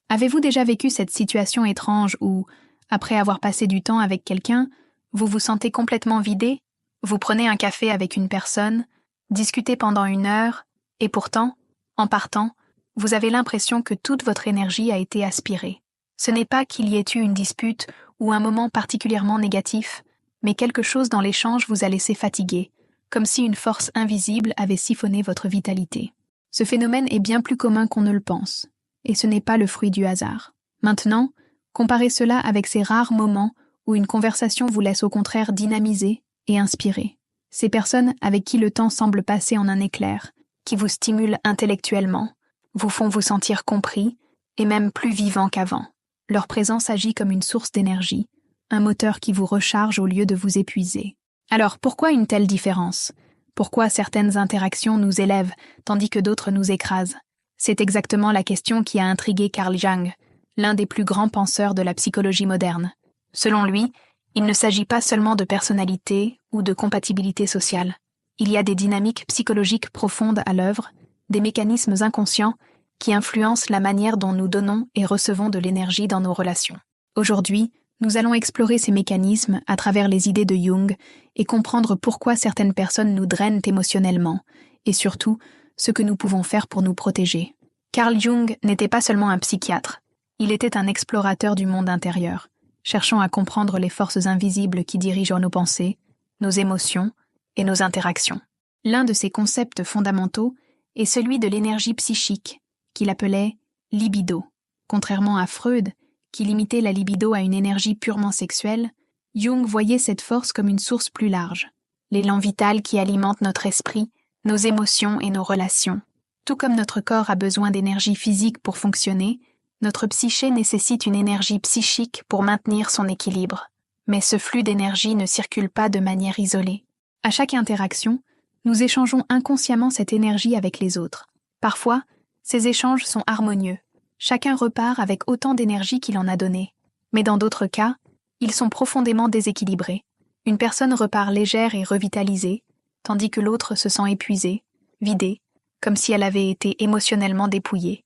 Avez-vous déjà vécu cette situation étrange où, après avoir passé du temps avec quelqu'un, vous vous sentez complètement vidé? Vous prenez un café avec une personne, discutez pendant 1 heure, et pourtant, en partant, vous avez l'impression que toute votre énergie a été aspirée. Ce n'est pas qu'il y ait eu une dispute ou un moment particulièrement négatif, mais quelque chose dans l'échange vous a laissé fatigué, comme si une force invisible avait siphonné votre vitalité. Ce phénomène est bien plus commun qu'on ne le pense, et ce n'est pas le fruit du hasard. Maintenant, comparez cela avec ces rares moments où une conversation vous laisse au contraire dynamisé et inspiré. Ces personnes avec qui le temps semble passer en un éclair, qui vous stimulent intellectuellement, vous font vous sentir compris et même plus vivant qu'avant. Leur présence agit comme une source d'énergie, un moteur qui vous recharge au lieu de vous épuiser. Alors, pourquoi une telle différence? Pourquoi certaines interactions nous élèvent tandis que d'autres nous écrasent? C'est exactement la question qui a intrigué Carl Jung, l'un des plus grands penseurs de la psychologie moderne. Selon lui, il ne s'agit pas seulement de personnalité ou de compatibilité sociale. Il y a des dynamiques psychologiques profondes à l'œuvre, des mécanismes inconscients qui influencent la manière dont nous donnons et recevons de l'énergie dans nos relations. Aujourd'hui, nous allons explorer ces mécanismes à travers les idées de Jung et comprendre pourquoi certaines personnes nous drainent émotionnellement, et surtout, ce que nous pouvons faire pour nous protéger. Carl Jung n'était pas seulement un psychiatre, il était un explorateur du monde intérieur, cherchant à comprendre les forces invisibles qui dirigent nos pensées, nos émotions et nos interactions. L'un de ses concepts fondamentaux est celui de l'énergie psychique, qu'il appelait libido. Contrairement à Freud, qui limitait la libido à une énergie purement sexuelle, Jung voyait cette force comme une source plus large, l'élan vital qui alimente notre esprit, nos émotions et nos relations. Tout comme notre corps a besoin d'énergie physique pour fonctionner, notre psyché nécessite une énergie psychique pour maintenir son équilibre. Mais ce flux d'énergie ne circule pas de manière isolée. À chaque interaction, nous échangeons inconsciemment cette énergie avec les autres. Parfois, ces échanges sont harmonieux. Chacun repart avec autant d'énergie qu'il en a donné. Mais dans d'autres cas, ils sont profondément déséquilibrés. Une personne repart légère et revitalisée, tandis que l'autre se sent épuisée, vidée, comme si elle avait été émotionnellement dépouillée.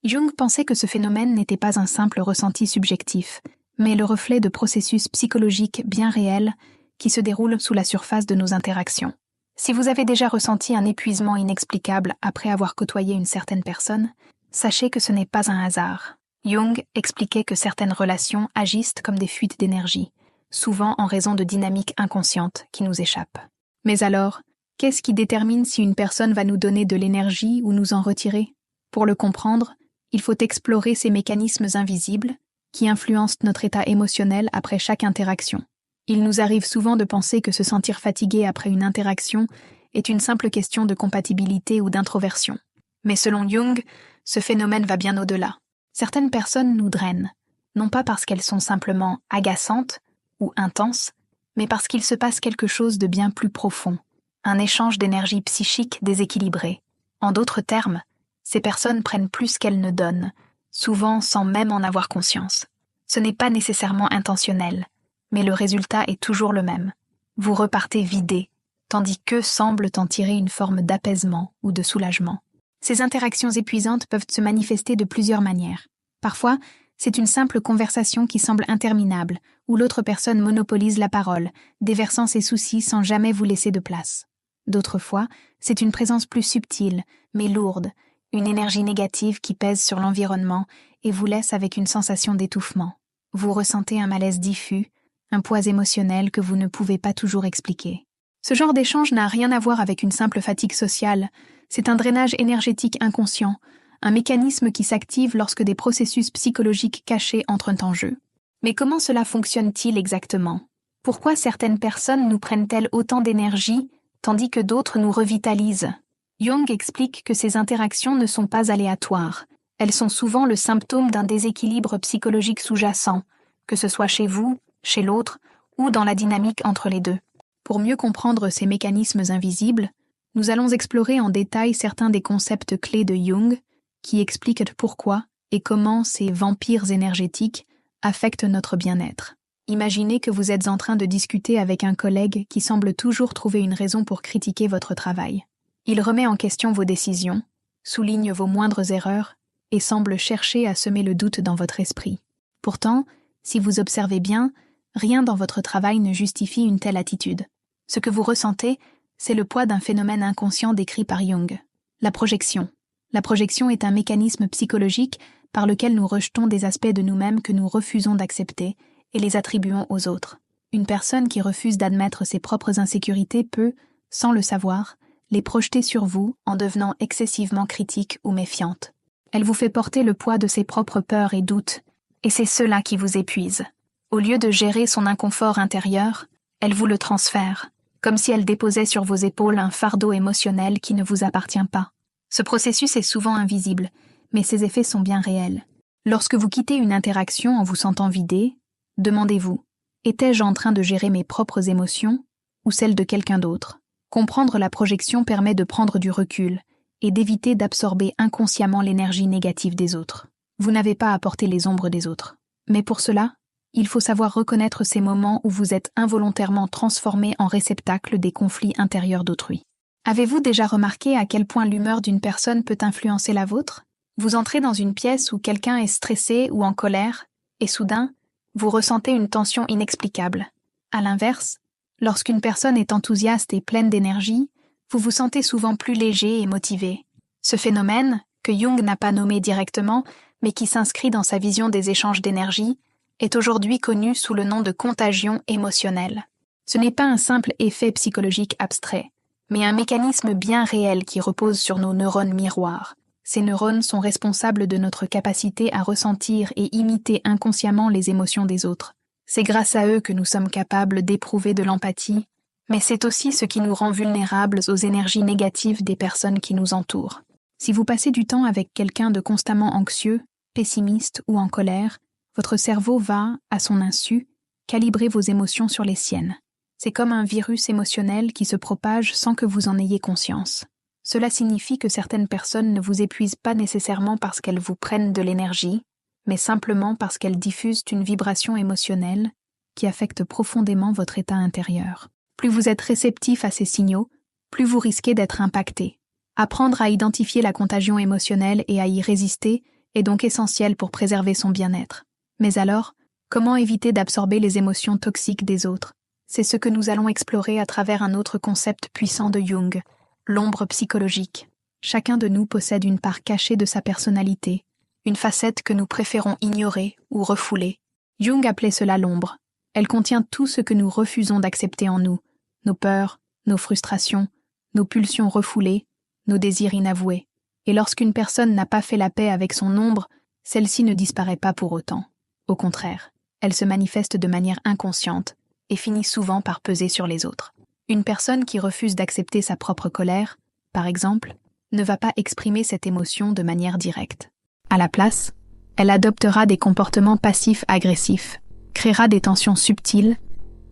Jung pensait que ce phénomène n'était pas un simple ressenti subjectif, mais le reflet de processus psychologiques bien réels qui se déroulent sous la surface de nos interactions. Si vous avez déjà ressenti un épuisement inexplicable après avoir côtoyé une certaine personne, sachez que ce n'est pas un hasard. Jung expliquait que certaines relations agissent comme des fuites d'énergie, souvent en raison de dynamiques inconscientes qui nous échappent. Mais alors, qu'est-ce qui détermine si une personne va nous donner de l'énergie ou nous en retirer? Pour le comprendre, il faut explorer ces mécanismes invisibles qui influencent notre état émotionnel après chaque interaction. Il nous arrive souvent de penser que se sentir fatigué après une interaction est une simple question de compatibilité ou d'introversion. Mais selon Jung, ce phénomène va bien au-delà. Certaines personnes nous drainent, non pas parce qu'elles sont simplement agaçantes ou intenses, mais parce qu'il se passe quelque chose de bien plus profond, un échange d'énergie psychique déséquilibré. En d'autres termes, ces personnes prennent plus qu'elles ne donnent, souvent sans même en avoir conscience. Ce n'est pas nécessairement intentionnel, mais le résultat est toujours le même. Vous repartez vidé, tandis qu'eux semblent en tirer une forme d'apaisement ou de soulagement. Ces interactions épuisantes peuvent se manifester de plusieurs manières. Parfois, c'est une simple conversation qui semble interminable, où l'autre personne monopolise la parole, déversant ses soucis sans jamais vous laisser de place. D'autres fois, c'est une présence plus subtile, mais lourde, une énergie négative qui pèse sur l'environnement et vous laisse avec une sensation d'étouffement. Vous ressentez un malaise diffus, un poids émotionnel que vous ne pouvez pas toujours expliquer. Ce genre d'échange n'a rien à voir avec une simple fatigue sociale, c'est un drainage énergétique inconscient, un mécanisme qui s'active lorsque des processus psychologiques cachés entrent en jeu. Mais comment cela fonctionne-t-il exactement? Pourquoi certaines personnes nous prennent-elles autant d'énergie, tandis que d'autres nous revitalisent? Jung explique que ces interactions ne sont pas aléatoires. Elles sont souvent le symptôme d'un déséquilibre psychologique sous-jacent, que ce soit chez vous, chez l'autre, ou dans la dynamique entre les deux. Pour mieux comprendre ces mécanismes invisibles, nous allons explorer en détail certains des concepts clés de Jung qui expliquent pourquoi et comment ces vampires énergétiques affectent notre bien-être. Imaginez que vous êtes en train de discuter avec un collègue qui semble toujours trouver une raison pour critiquer votre travail. Il remet en question vos décisions, souligne vos moindres erreurs et semble chercher à semer le doute dans votre esprit. Pourtant, si vous observez bien, rien dans votre travail ne justifie une telle attitude. Ce que vous ressentez, c'est le poids d'un phénomène inconscient décrit par Jung. La projection. La projection est un mécanisme psychologique par lequel nous rejetons des aspects de nous-mêmes que nous refusons d'accepter et les attribuons aux autres. Une personne qui refuse d'admettre ses propres insécurités peut, sans le savoir, les projeter sur vous en devenant excessivement critique ou méfiante. Elle vous fait porter le poids de ses propres peurs et doutes, et c'est cela qui vous épuise. Au lieu de gérer son inconfort intérieur, elle vous le transfère, comme si elle déposait sur vos épaules un fardeau émotionnel qui ne vous appartient pas. Ce processus est souvent invisible, mais ses effets sont bien réels. Lorsque vous quittez une interaction en vous sentant vidé, demandez-vous, étais-je en train de gérer mes propres émotions ou celles de quelqu'un d'autre? Comprendre la projection permet de prendre du recul et d'éviter d'absorber inconsciemment l'énergie négative des autres. Vous n'avez pas à porter les ombres des autres. Mais pour cela, il faut savoir reconnaître ces moments où vous êtes involontairement transformé en réceptacle des conflits intérieurs d'autrui. Avez-vous déjà remarqué à quel point l'humeur d'une personne peut influencer la vôtre? Vous entrez dans une pièce où quelqu'un est stressé ou en colère, et soudain, vous ressentez une tension inexplicable. À l'inverse, lorsqu'une personne est enthousiaste et pleine d'énergie, vous vous sentez souvent plus léger et motivé. Ce phénomène, que Jung n'a pas nommé directement, mais qui s'inscrit dans sa vision des échanges d'énergie, est aujourd'hui connu sous le nom de contagion émotionnelle. Ce n'est pas un simple effet psychologique abstrait, mais un mécanisme bien réel qui repose sur nos neurones miroirs. Ces neurones sont responsables de notre capacité à ressentir et imiter inconsciemment les émotions des autres. C'est grâce à eux que nous sommes capables d'éprouver de l'empathie, mais c'est aussi ce qui nous rend vulnérables aux énergies négatives des personnes qui nous entourent. Si vous passez du temps avec quelqu'un de constamment anxieux, pessimiste ou en colère, votre cerveau va, à son insu, calibrer vos émotions sur les siennes. C'est comme un virus émotionnel qui se propage sans que vous en ayez conscience. Cela signifie que certaines personnes ne vous épuisent pas nécessairement parce qu'elles vous prennent de l'énergie, mais simplement parce qu'elles diffusent une vibration émotionnelle qui affecte profondément votre état intérieur. Plus vous êtes réceptif à ces signaux, plus vous risquez d'être impacté. Apprendre à identifier la contagion émotionnelle et à y résister est donc essentiel pour préserver son bien-être. Mais alors, comment éviter d'absorber les émotions toxiques des autres? C'est ce que nous allons explorer à travers un autre concept puissant de Jung, l'ombre psychologique. Chacun de nous possède une part cachée de sa personnalité, une facette que nous préférons ignorer ou refouler. Jung appelait cela l'ombre. Elle contient tout ce que nous refusons d'accepter en nous, nos peurs, nos frustrations, nos pulsions refoulées, nos désirs inavoués. Et lorsqu'une personne n'a pas fait la paix avec son ombre, celle-ci ne disparaît pas pour autant. Au contraire, elle se manifeste de manière inconsciente et finit souvent par peser sur les autres. Une personne qui refuse d'accepter sa propre colère, par exemple, ne va pas exprimer cette émotion de manière directe. À la place, elle adoptera des comportements passifs-agressifs, créera des tensions subtiles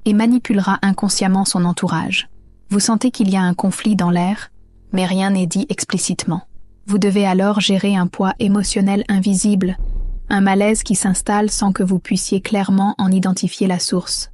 et manipulera inconsciemment son entourage. Vous sentez qu'il y a un conflit dans l'air, mais rien n'est dit explicitement. Vous devez alors gérer un poids émotionnel invisible, un malaise qui s'installe sans que vous puissiez clairement en identifier la source.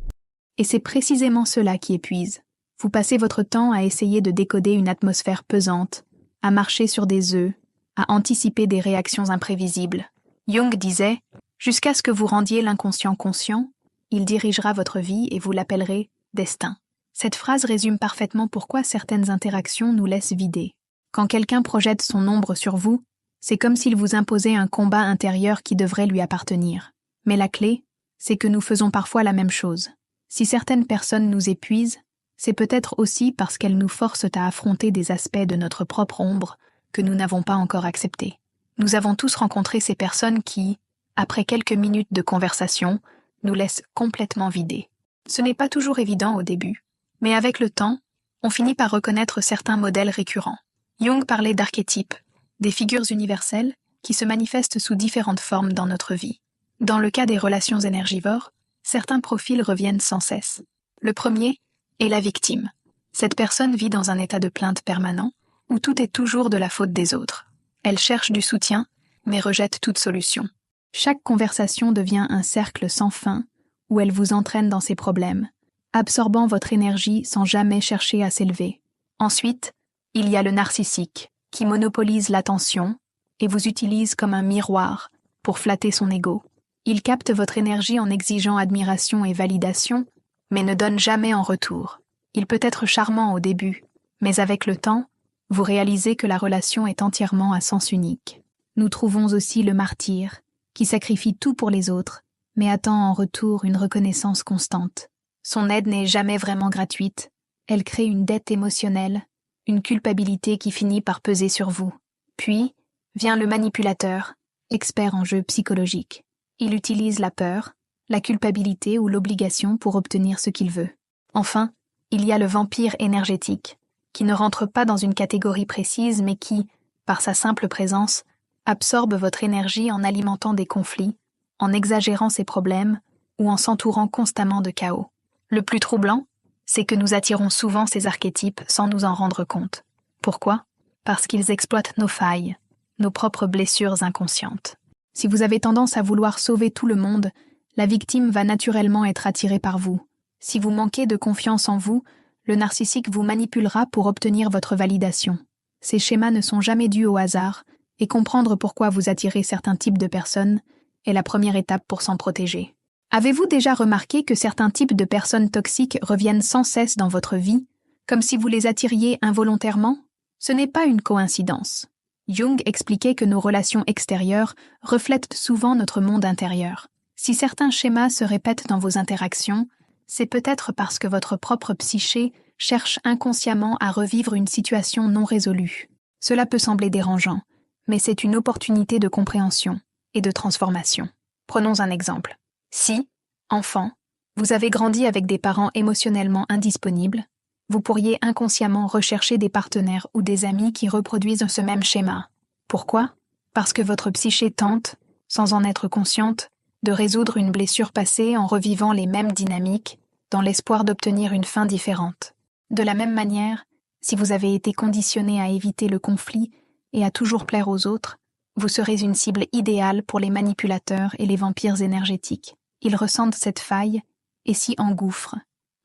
Et c'est précisément cela qui épuise. Vous passez votre temps à essayer de décoder une atmosphère pesante, à marcher sur des œufs, à anticiper des réactions imprévisibles. Jung disait « Jusqu'à ce que vous rendiez l'inconscient conscient, il dirigera votre vie et vous l'appellerez « destin ». Cette phrase résume parfaitement pourquoi certaines interactions nous laissent vider. Quand quelqu'un projette son ombre sur vous, c'est comme s'il vous imposait un combat intérieur qui devrait lui appartenir. Mais la clé, c'est que nous faisons parfois la même chose. Si certaines personnes nous épuisent, c'est peut-être aussi parce qu'elles nous forcent à affronter des aspects de notre propre ombre que nous n'avons pas encore acceptés. Nous avons tous rencontré ces personnes qui, après quelques minutes de conversation, nous laissent complètement vidés. Ce n'est pas toujours évident au début, mais avec le temps, on finit par reconnaître certains modèles récurrents. Jung parlait d'archétypes, des figures universelles qui se manifestent sous différentes formes dans notre vie. Dans le cas des relations énergivores, certains profils reviennent sans cesse. Le premier est la victime. Cette personne vit dans un état de plainte permanent, où tout est toujours de la faute des autres. Elle cherche du soutien, mais rejette toute solution. Chaque conversation devient un cercle sans fin, où elle vous entraîne dans ses problèmes, absorbant votre énergie sans jamais chercher à s'élever. Ensuite, il y a le narcissique, qui monopolise l'attention et vous utilise comme un miroir pour flatter son ego. Il capte votre énergie en exigeant admiration et validation, mais ne donne jamais en retour. Il peut être charmant au début, mais avec le temps, vous réalisez que la relation est entièrement à sens unique. Nous trouvons aussi le martyr, qui sacrifie tout pour les autres, mais attend en retour une reconnaissance constante. Son aide n'est jamais vraiment gratuite, elle crée une dette émotionnelle, une culpabilité qui finit par peser sur vous. Puis, vient le manipulateur, expert en jeu psychologique. Il utilise la peur, la culpabilité ou l'obligation pour obtenir ce qu'il veut. Enfin, il y a le vampire énergétique, qui ne rentre pas dans une catégorie précise mais qui, par sa simple présence, absorbe votre énergie en alimentant des conflits, en exagérant ses problèmes ou en s'entourant constamment de chaos. Le plus troublant, c'est que nous attirons souvent ces archétypes sans nous en rendre compte. Pourquoi ? Parce qu'ils exploitent nos failles, nos propres blessures inconscientes. Si vous avez tendance à vouloir sauver tout le monde, la victime va naturellement être attirée par vous. Si vous manquez de confiance en vous, le narcissique vous manipulera pour obtenir votre validation. Ces schémas ne sont jamais dus au hasard, et comprendre pourquoi vous attirez certains types de personnes est la première étape pour s'en protéger. Avez-vous déjà remarqué que certains types de personnes toxiques reviennent sans cesse dans votre vie, comme si vous les attiriez involontairement ? Ce n'est pas une coïncidence. Jung expliquait que nos relations extérieures reflètent souvent notre monde intérieur. Si certains schémas se répètent dans vos interactions, c'est peut-être parce que votre propre psyché cherche inconsciemment à revivre une situation non résolue. Cela peut sembler dérangeant, mais c'est une opportunité de compréhension et de transformation. Prenons un exemple. Si, enfant, vous avez grandi avec des parents émotionnellement indisponibles, vous pourriez inconsciemment rechercher des partenaires ou des amis qui reproduisent ce même schéma. Pourquoi ? Parce que votre psyché tente, sans en être consciente, de résoudre une blessure passée en revivant les mêmes dynamiques, dans l'espoir d'obtenir une fin différente. De la même manière, si vous avez été conditionné à éviter le conflit et à toujours plaire aux autres, vous serez une cible idéale pour les manipulateurs et les vampires énergétiques. Ils ressentent cette faille et s'y engouffrent.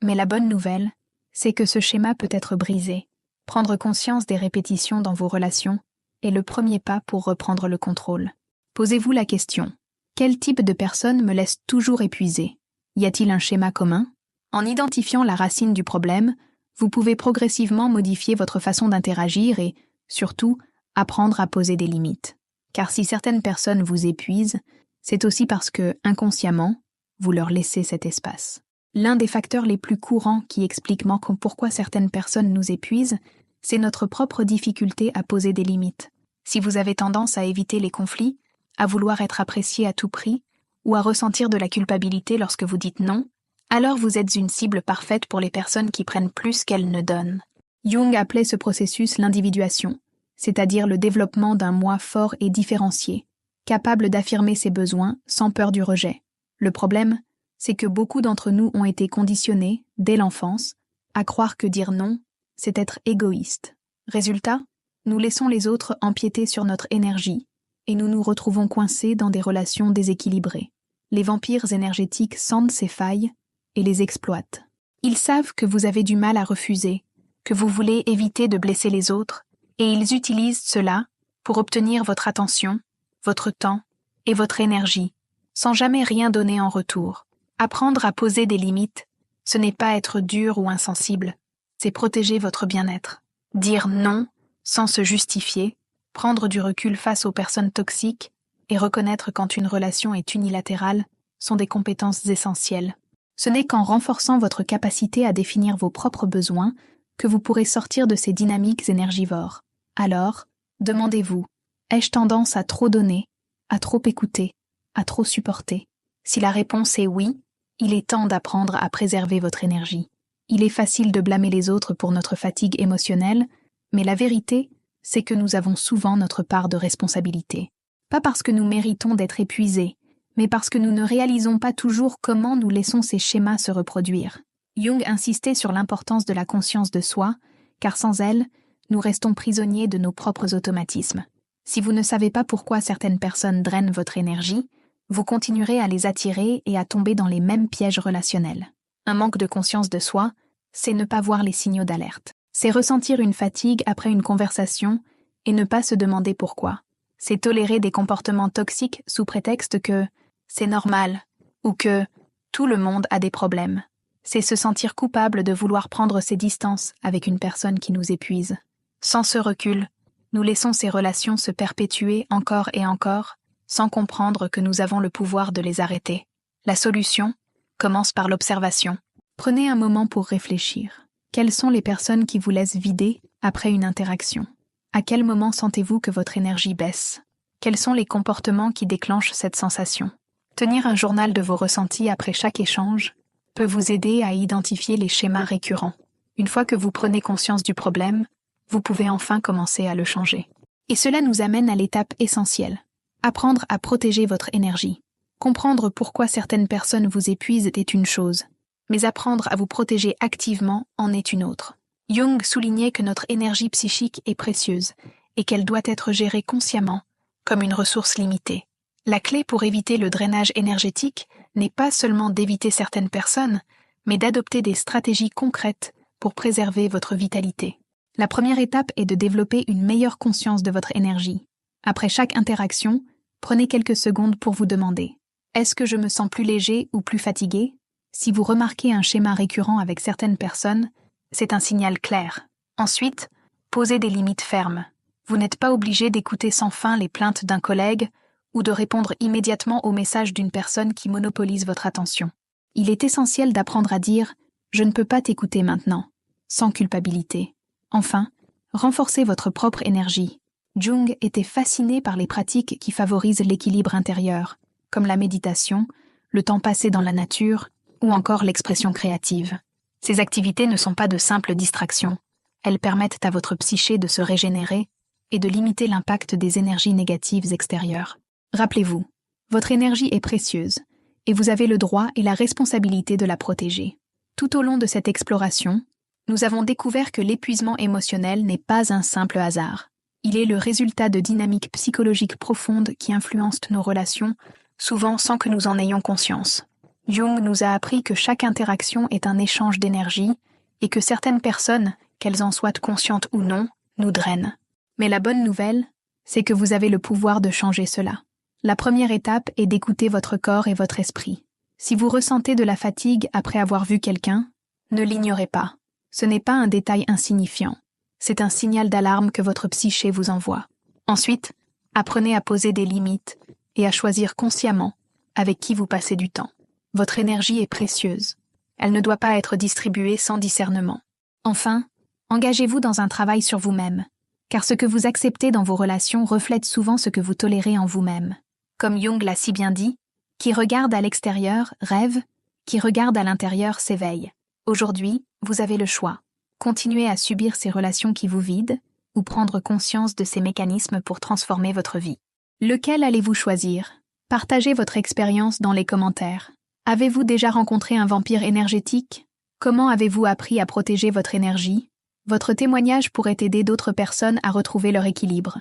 Mais la bonne nouvelle, c'est que ce schéma peut être brisé. Prendre conscience des répétitions dans vos relations est le premier pas pour reprendre le contrôle. Posez-vous la question. Quel type de personne me laisse toujours épuisée ? Y a-t-il un schéma commun ? En identifiant la racine du problème, vous pouvez progressivement modifier votre façon d'interagir et, surtout, apprendre à poser des limites. Car si certaines personnes vous épuisent, c'est aussi parce que, inconsciemment, vous leur laissez cet espace. L'un des facteurs les plus courants qui explique pourquoi certaines personnes nous épuisent, c'est notre propre difficulté à poser des limites. Si vous avez tendance à éviter les conflits, à vouloir être apprécié à tout prix, ou à ressentir de la culpabilité lorsque vous dites non, alors vous êtes une cible parfaite pour les personnes qui prennent plus qu'elles ne donnent. Jung appelait ce processus l'individuation, c'est-à-dire le développement d'un moi fort et différencié, capable d'affirmer ses besoins sans peur du rejet. Le problème, c'est que beaucoup d'entre nous ont été conditionnés, dès l'enfance, à croire que dire non, c'est être égoïste. Résultat, nous laissons les autres empiéter sur notre énergie, et nous nous retrouvons coincés dans des relations déséquilibrées. Les vampires énergétiques sentent ces failles et les exploitent. Ils savent que vous avez du mal à refuser, que vous voulez éviter de blesser les autres, et ils utilisent cela pour obtenir votre attention, votre temps et votre énergie, sans jamais rien donner en retour. Apprendre à poser des limites, ce n'est pas être dur ou insensible, c'est protéger votre bien-être. Dire non sans se justifier, prendre du recul face aux personnes toxiques et reconnaître quand une relation est unilatérale sont des compétences essentielles. Ce n'est qu'en renforçant votre capacité à définir vos propres besoins que vous pourrez sortir de ces dynamiques énergivores. Alors, demandez-vous, ai-je tendance à trop donner, à trop écouter, à trop supporter ? Si la réponse est oui, il est temps d'apprendre à préserver votre énergie. Il est facile de blâmer les autres pour notre fatigue émotionnelle, mais la vérité, c'est que nous avons souvent notre part de responsabilité. Pas parce que nous méritons d'être épuisés, mais parce que nous ne réalisons pas toujours comment nous laissons ces schémas se reproduire. Jung insistait sur l'importance de la conscience de soi, car sans elle, nous restons prisonniers de nos propres automatismes. Si vous ne savez pas pourquoi certaines personnes drainent votre énergie, vous continuerez à les attirer et à tomber dans les mêmes pièges relationnels. Un manque de conscience de soi, c'est ne pas voir les signaux d'alerte. C'est ressentir une fatigue après une conversation et ne pas se demander pourquoi. C'est tolérer des comportements toxiques sous prétexte que c'est normal ou que tout le monde a des problèmes. C'est se sentir coupable de vouloir prendre ses distances avec une personne qui nous épuise. Sans ce recul, nous laissons ces relations se perpétuer encore et encore, sans comprendre que nous avons le pouvoir de les arrêter. La solution commence par l'observation. Prenez un moment pour réfléchir. Quelles sont les personnes qui vous laissent vider après une interaction? À quel moment sentez-vous que votre énergie baisse? Quels sont les comportements qui déclenchent cette sensation? Tenir un journal de vos ressentis après chaque échange peut vous aider à identifier les schémas récurrents. Une fois que vous prenez conscience du problème, vous pouvez enfin commencer à le changer. Et cela nous amène à l'étape essentielle. Apprendre à protéger votre énergie. Comprendre pourquoi certaines personnes vous épuisent est une chose, mais apprendre à vous protéger activement en est une autre. Jung soulignait que notre énergie psychique est précieuse et qu'elle doit être gérée consciemment, comme une ressource limitée. La clé pour éviter le drainage énergétique n'est pas seulement d'éviter certaines personnes, mais d'adopter des stratégies concrètes pour préserver votre vitalité. La première étape est de développer une meilleure conscience de votre énergie. Après chaque interaction, prenez quelques secondes pour vous demander: est-ce que je me sens plus léger ou plus fatigué? Si vous remarquez un schéma récurrent avec certaines personnes, c'est un signal clair. Ensuite, posez des limites fermes. Vous n'êtes pas obligé d'écouter sans fin les plaintes d'un collègue ou de répondre immédiatement aux messages d'une personne qui monopolise votre attention. Il est essentiel d'apprendre à dire « je ne peux pas t'écouter maintenant », sans culpabilité. Enfin, renforcez votre propre énergie. Jung était fasciné par les pratiques qui favorisent l'équilibre intérieur, comme la méditation, le temps passé dans la nature ou encore l'expression créative. Ces activités ne sont pas de simples distractions. Elles permettent à votre psyché de se régénérer et de limiter l'impact des énergies négatives extérieures. Rappelez-vous, votre énergie est précieuse et vous avez le droit et la responsabilité de la protéger. Tout au long de cette exploration, nous avons découvert que l'épuisement émotionnel n'est pas un simple hasard. Il est le résultat de dynamiques psychologiques profondes qui influencent nos relations, souvent sans que nous en ayons conscience. Jung nous a appris que chaque interaction est un échange d'énergie et que certaines personnes, qu'elles en soient conscientes ou non, nous drainent. Mais la bonne nouvelle, c'est que vous avez le pouvoir de changer cela. La première étape est d'écouter votre corps et votre esprit. Si vous ressentez de la fatigue après avoir vu quelqu'un, ne l'ignorez pas. Ce n'est pas un détail insignifiant. C'est un signal d'alarme que votre psyché vous envoie. Ensuite, apprenez à poser des limites et à choisir consciemment avec qui vous passez du temps. Votre énergie est précieuse. Elle ne doit pas être distribuée sans discernement. Enfin, engagez-vous dans un travail sur vous-même, car ce que vous acceptez dans vos relations reflète souvent ce que vous tolérez en vous-même. Comme Jung l'a si bien dit, qui regarde à l'extérieur rêve, qui regarde à l'intérieur s'éveille. Aujourd'hui, vous avez le choix. Continuer à subir ces relations qui vous vident ou prendre conscience de ces mécanismes pour transformer votre vie. Lequel allez-vous choisir? Partagez votre expérience dans les commentaires. Avez-vous déjà rencontré un vampire énergétique? Comment avez-vous appris à protéger votre énergie? Votre témoignage pourrait aider d'autres personnes à retrouver leur équilibre.